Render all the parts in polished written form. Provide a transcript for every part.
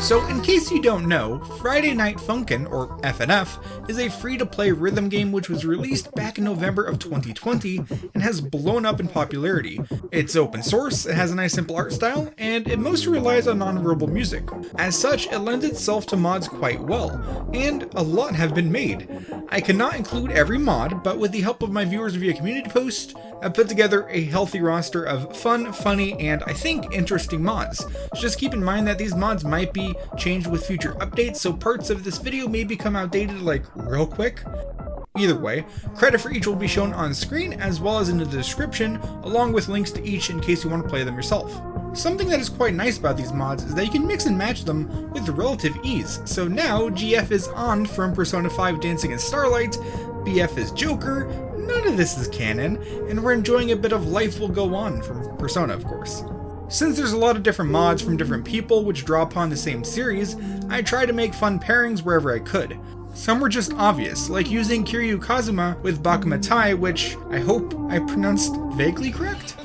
So in case you don't know, Friday Night Funkin', or FNF, is a free-to-play rhythm game which was released back in November of 2020 and has blown up in popularity. It's open source, it has a nice simple art style, and it mostly relies on non-verbal music. As such, it lends itself to mods quite well, and a lot have been made. I cannot include every mod, but with the help of my viewers via community post, I've put together a healthy roster of fun, funny, and I think interesting mods. Just keep in mind that these mods might be changed with future updates, so parts of this video may become outdated like real quick. Either way, credit for each will be shown on screen as well as in the description, along with links to each in case you want to play them yourself. Something that is quite nice about these mods is that you can mix and match them with relative ease. So now GF is on from Persona 5 Dancing in Starlight, BF is Joker, none of this is canon, and we're enjoying a bit of Life Will Go On from Persona, of course. Since there's a lot of different mods from different people which draw upon the same series, I try to make fun pairings wherever I could. Some were just obvious, like using Kiryu Kazuma with Bakumatai, which I hope I pronounced vaguely correct?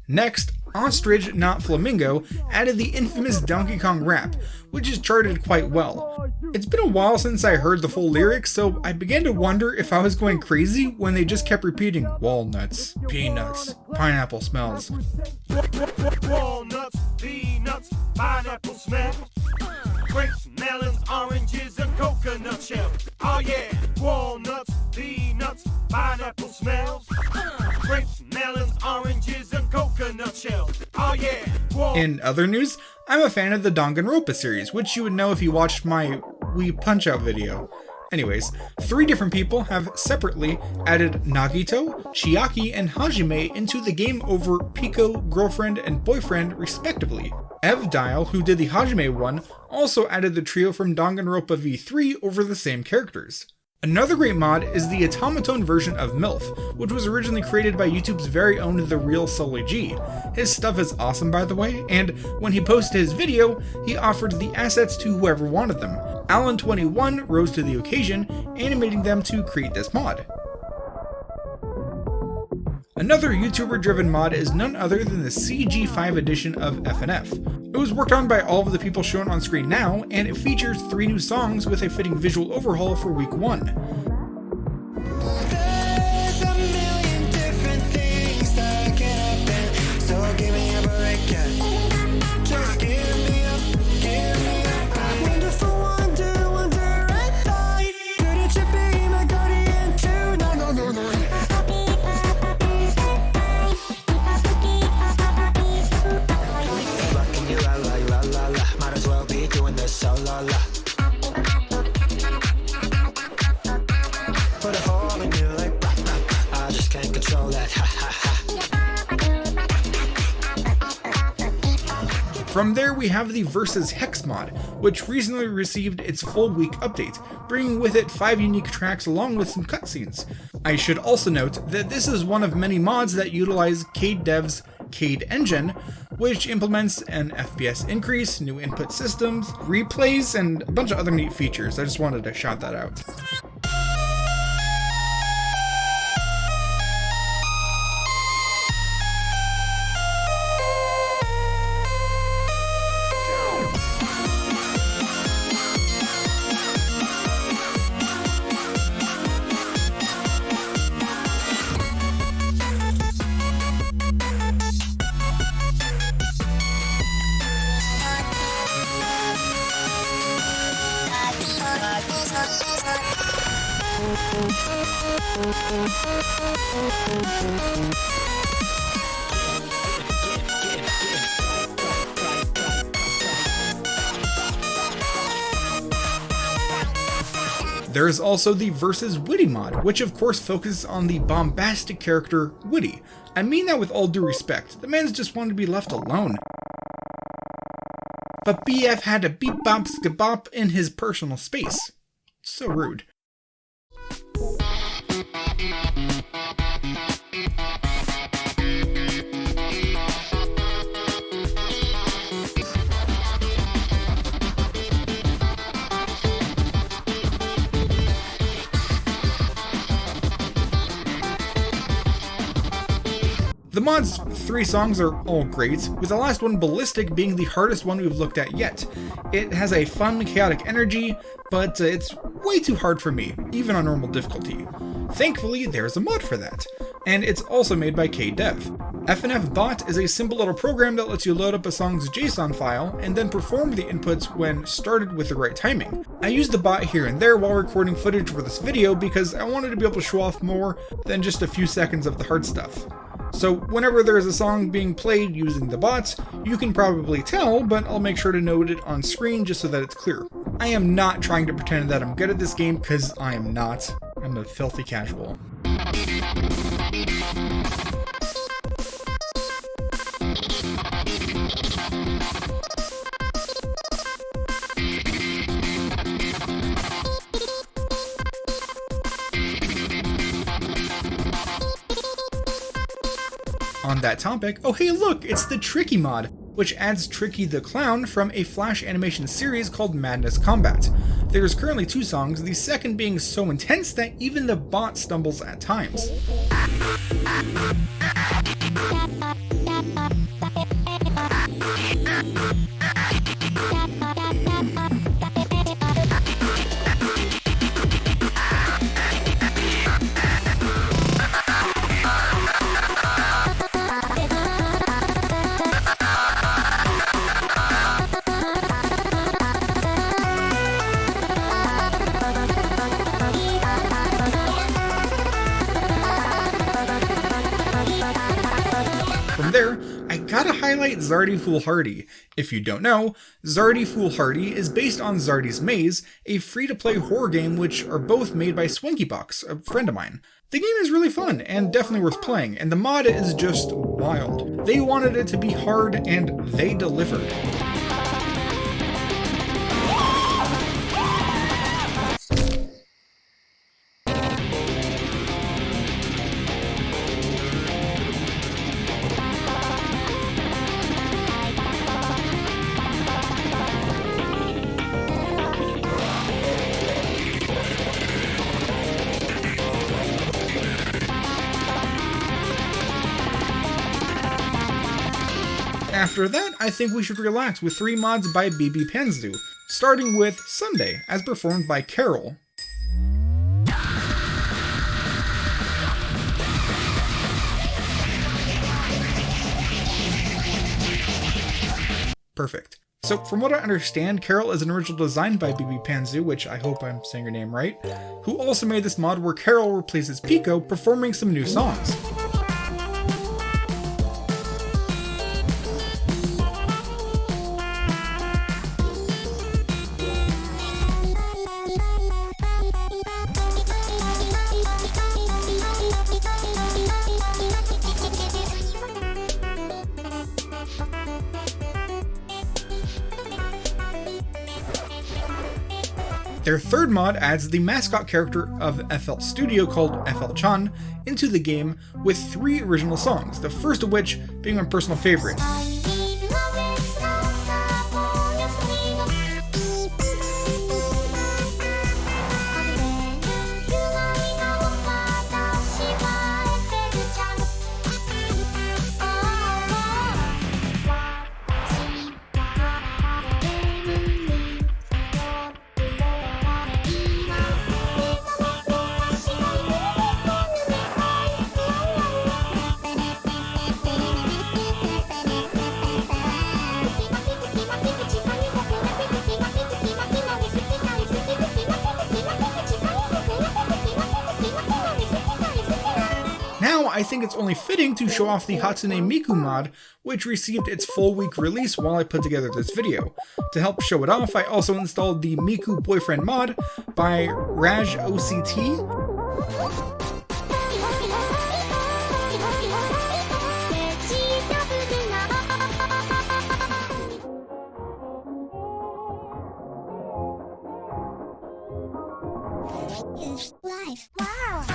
Next, Ostrich Not Flamingo added the infamous Donkey Kong rap, which is charted quite well. It's been a while since I heard the full lyrics, so I began to wonder if I was going crazy when they just kept repeating walnuts, peanuts, pineapple smells. Walnuts, peanuts, pineapple smells, grapes, melons, oranges, and coconut shells. Oh yeah, walnuts, peanuts, pineapple smells, grapes, melons, oranges, and coconut shells. Oh yeah. In other news, I'm a fan of the Danganronpa series, which you would know if you watched my Wii Punch-Out video. Anyways, 3 different people have separately added Nagito, Chiaki, and Hajime into the game over Pico, girlfriend, and boyfriend, respectively. Evdial, who did the Hajime one, also added the trio from Danganronpa V3 over the same characters. Another great mod is the automaton version of MILF, which was originally created by YouTube's very own The Real Sully G. His stuff is awesome, by the way, and when he posted his video, he offered the assets to whoever wanted them. Alan21 rose to the occasion, animating them to create this mod. Another YouTuber-driven mod is none other than the CG5 edition of FNF. It was worked on by all of the people shown on screen now, and it features 3 new songs with a fitting visual overhaul for week 1. From there we have the Versus Hex mod, which recently received its full week update, bringing with it 5 unique tracks along with some cutscenes. I should also note that this is one of many mods that utilize Cade Dev's Cade Engine, which implements an FPS increase, new input systems, replays, and a bunch of other neat features. I just wanted to shout that out. There is also the Versus Witty mod, which of course focuses on the bombastic character Witty. I mean that with all due respect, the man's just wanted to be left alone. but BF had a beep bop skabop in his personal space. So rude. The mod's 3 songs are all great, with the last one, Ballistic, being the hardest one we've looked at yet. It has a fun, chaotic energy, but it's way too hard for me, even on normal difficulty. Thankfully, there's a mod for that, and it's also made by KDev. FNF Bot is a simple little program that lets you load up a song's JSON file and then perform the inputs when started with the right timing. I used the bot here and there while recording footage for this video because I wanted to be able to show off more than just a few seconds of the hard stuff. So whenever there is a song being played using the bots, you can probably tell, but I'll make sure to note it on screen just so that it's clear. I am not trying to pretend that I'm good at this game, because I am not. I'm a filthy casual. On that topic, oh hey look, it's the Tricky mod, which adds Tricky the Clown from a Flash animation series called Madness Combat. There's currently 2 songs, the second being so intense that even the bot stumbles at times. From there, I gotta highlight Zardy Foolhardy. If you don't know, Zardy Foolhardy is based on Zardy's Maze, a free-to-play horror game which are both made by Swinkybox, a friend of mine. The game is really fun and definitely worth playing, and the mod is just wild. They wanted it to be hard, and they delivered. After that, I think we should relax with 3 mods by DPadGamer, starting with Sunday, as performed by Carol. Perfect. So from what I understand, Carol is an original design by DPadGamer, which I hope I'm saying her name right, who also made this mod where Carol replaces Pico, performing some new songs. Their third mod adds the mascot character of FL Studio called FL-chan into the game with 3 original songs, the first of which being my personal favorite. I think it's only fitting to show off the Hatsune Miku mod, which received its full week release while I put together this video. To help show it off, I also installed the Miku Boyfriend mod by RajOCT. is life. Wow.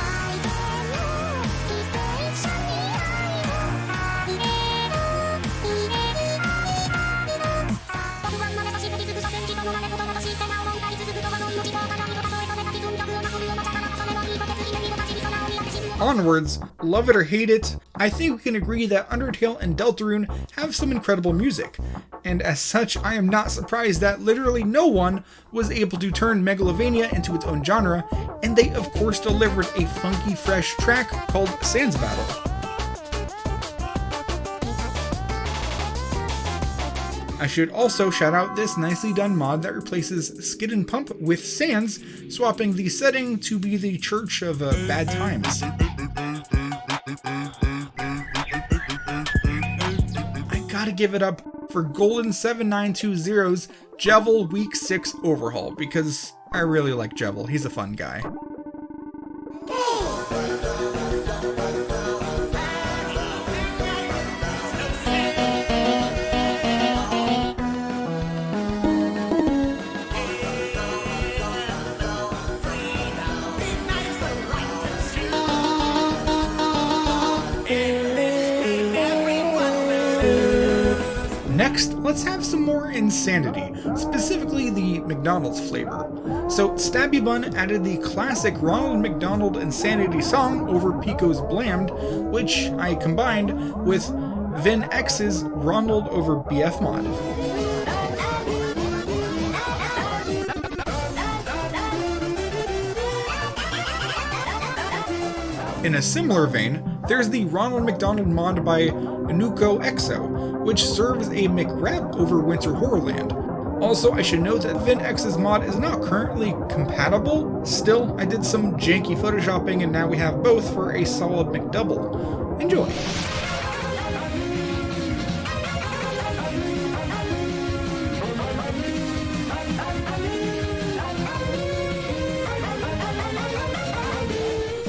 Onwards, love it or hate it, I think we can agree that Undertale and Deltarune have some incredible music, and as such I am not surprised that literally no one was able to turn Megalovania into its own genre, and they of course delivered a funky fresh track called Sans Battle. I should also shout out this nicely done mod that replaces Skid and Pump with Sans, swapping the setting to be the Church of Bad Times. I gotta give it up for Golden7920's Jevil Week 6 overhaul, because I really like Jevil, he's a fun guy. Next, let's have some more insanity, specifically the McDonald's flavor. So Stabby Bun added the classic Ronald McDonald Insanity song over Pico's Blammed, which I combined with Vin X's Ronald over BF mod. In a similar vein, there's the Ronald McDonald mod by Anuko Exo, which serves a McWrap over Winter Horrorland. Also, I should note that Vin X's mod is not currently compatible. Still, I did some janky photoshopping and now we have both for a solid McDouble. Enjoy!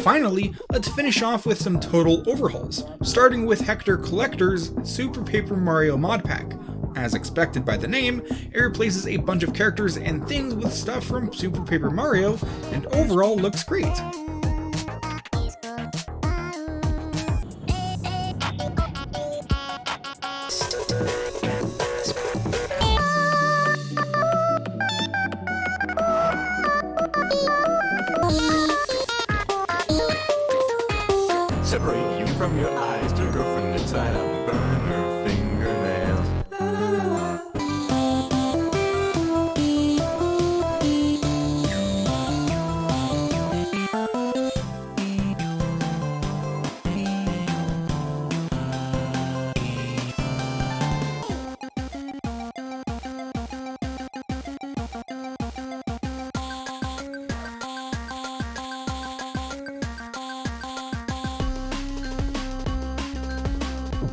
Finally, let's finish off with some total overhauls, starting with Hector Collector's Super Paper Mario mod pack. As expected by the name, it replaces a bunch of characters and things with stuff from Super Paper Mario, and overall looks great. Separate you from your eyes, to go from inside out, burn her fingernails.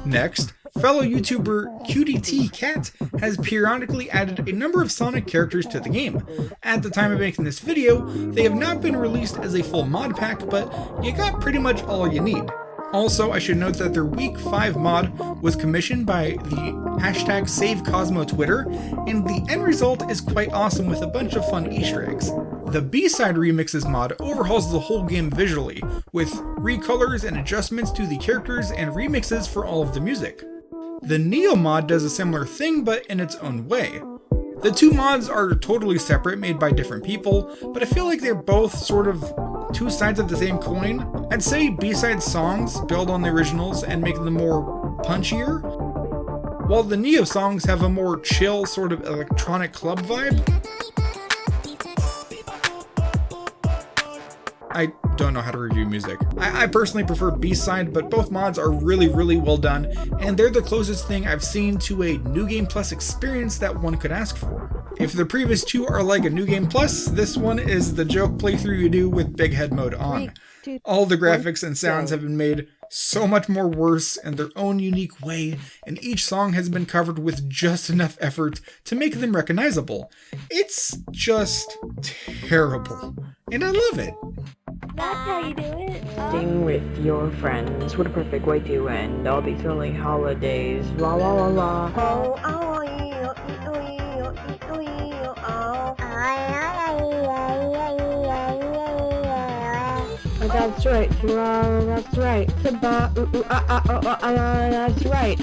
Next, fellow YouTuber QDT has periodically added a number of Sonic characters to the game. At the time of making this video, they have not been released as a full mod pack, but you got pretty much all you need. Also, I should note that their Week 5 mod was commissioned by the hashtag SaveCosmo Twitter, and the end result is quite awesome with a bunch of fun Easter eggs. The B-Side Remixes mod overhauls the whole game visually, with recolors and adjustments to the characters and remixes for all of the music. The Neo mod does a similar thing, but in its own way. The two mods are totally separate, made by different people, but I feel like they're both sort of two sides of the same coin. I'd say B-side songs build on the originals and make them more punchier, while the Neo songs have a more chill sort of electronic club vibe. I don't know how to review music. I personally prefer B-side, but both mods are really well done, and they're the closest thing I've seen to a New Game Plus experience that one could ask for. If the previous two are like a New Game Plus, this one is the joke playthrough you do with Big Head mode on. All the graphics and sounds have been made so much more worse in their own unique way, and each song has been covered with just enough effort to make them recognizable. It's just terrible, and I love it. That's how you do it. Sing with your friends. What a perfect way to end all these lonely holidays. La la la la. Oh, oh, oh, oh, oh, oh, oh, oh. That's right. That's right. That's right.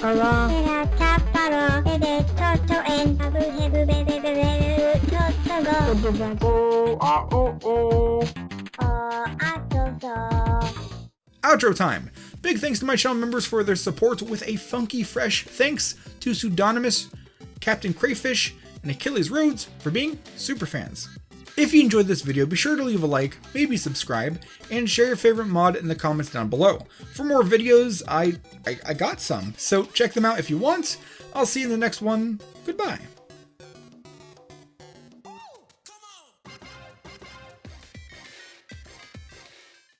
Outro time! Big thanks to my channel members for their support, with a funky fresh thanks to Pseudonymous, Captain Crayfish, and Achilles Rhodes for being super fans. If you enjoyed this video, be sure to leave a like, maybe subscribe, and share your favorite mod in the comments down below. For more videos, I got some, so check them out if you want. I'll see you in the next one. Goodbye.